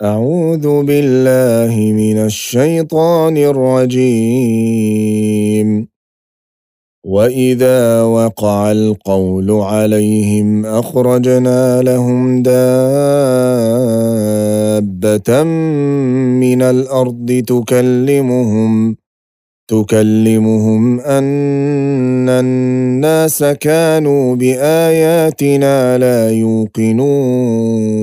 أعوذ بالله من الشيطان الرجيم. وإذا وقع القول عليهم أخرجنا لهم دابة من الأرض تكلمهم أن الناس كانوا بآياتنا لا يوقنون.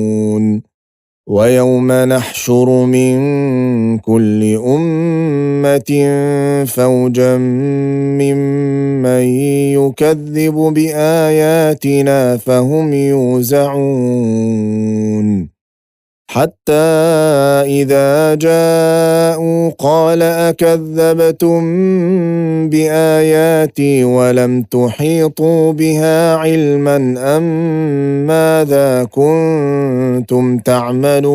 ويوم نحشر من كل أمة فوجا ممن يكذب بآياتنا فهم يوزعون. حتى إذا جاءوا قال أكذبتم بآياتي ولم تحيطوا بها علما أم ماذا كنتم تعملون.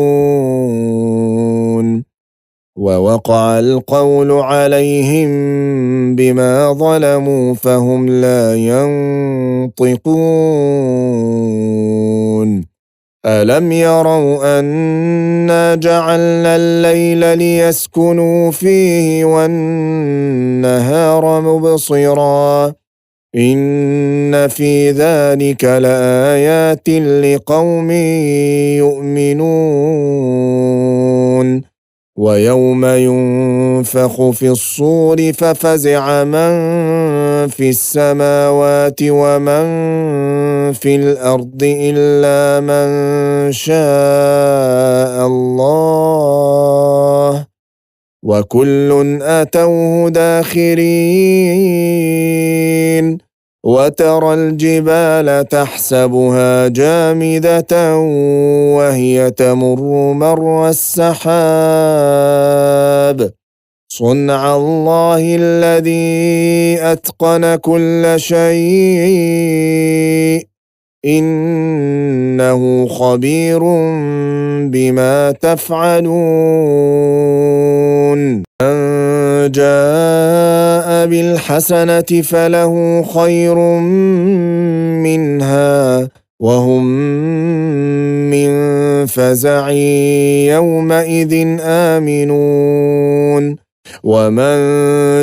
ووقع القول عليهم بما ظلموا فهم لا ينطقون. ألم يروا أنا جعلنا الليل ليسكنوا فيه والنهار مبصرا إن في ذلك لآيات لقوم يؤمنون. ويوم ينفخ في الصور ففزع من في السماوات ومن في الأرض إلا من شاء الله وكل أتوه داخرين. وترى الجبال تحسبها جامدة وهي تمر مر السحاب صنع الله الذي أتقن كل شيء إنه خبير بما تفعلون. من جاء بالحسنة فله خير منها وهم من فزع يومئذ آمنون. ومن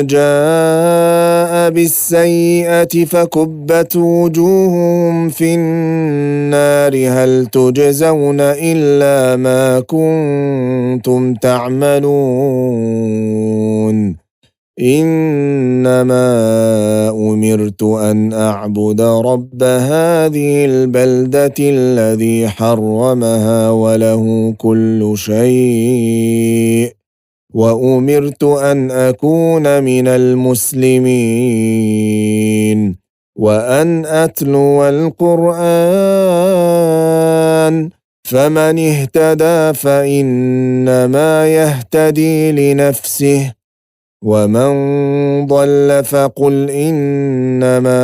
جاء بالسيئة فكبت وجوههم في النار هل تجزون إلا ما كنتم تعملون. إنما أمرت أن أعبد رب هذه البلدة الذي حرمها وله كل شيء وأمرت أن أكون من المسلمين وأن أتلو القرآن فمن اهتدى فإنما يهتدي لنفسه ومن ضل فقل إنما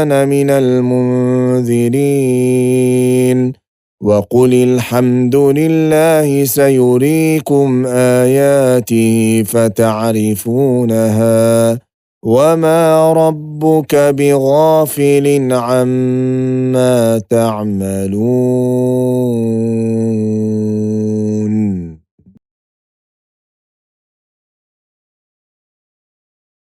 أنا من المنذرين وقل الحمد لله سيريكم آياته فتعرفونها وما ربك بغافل عما تعملون.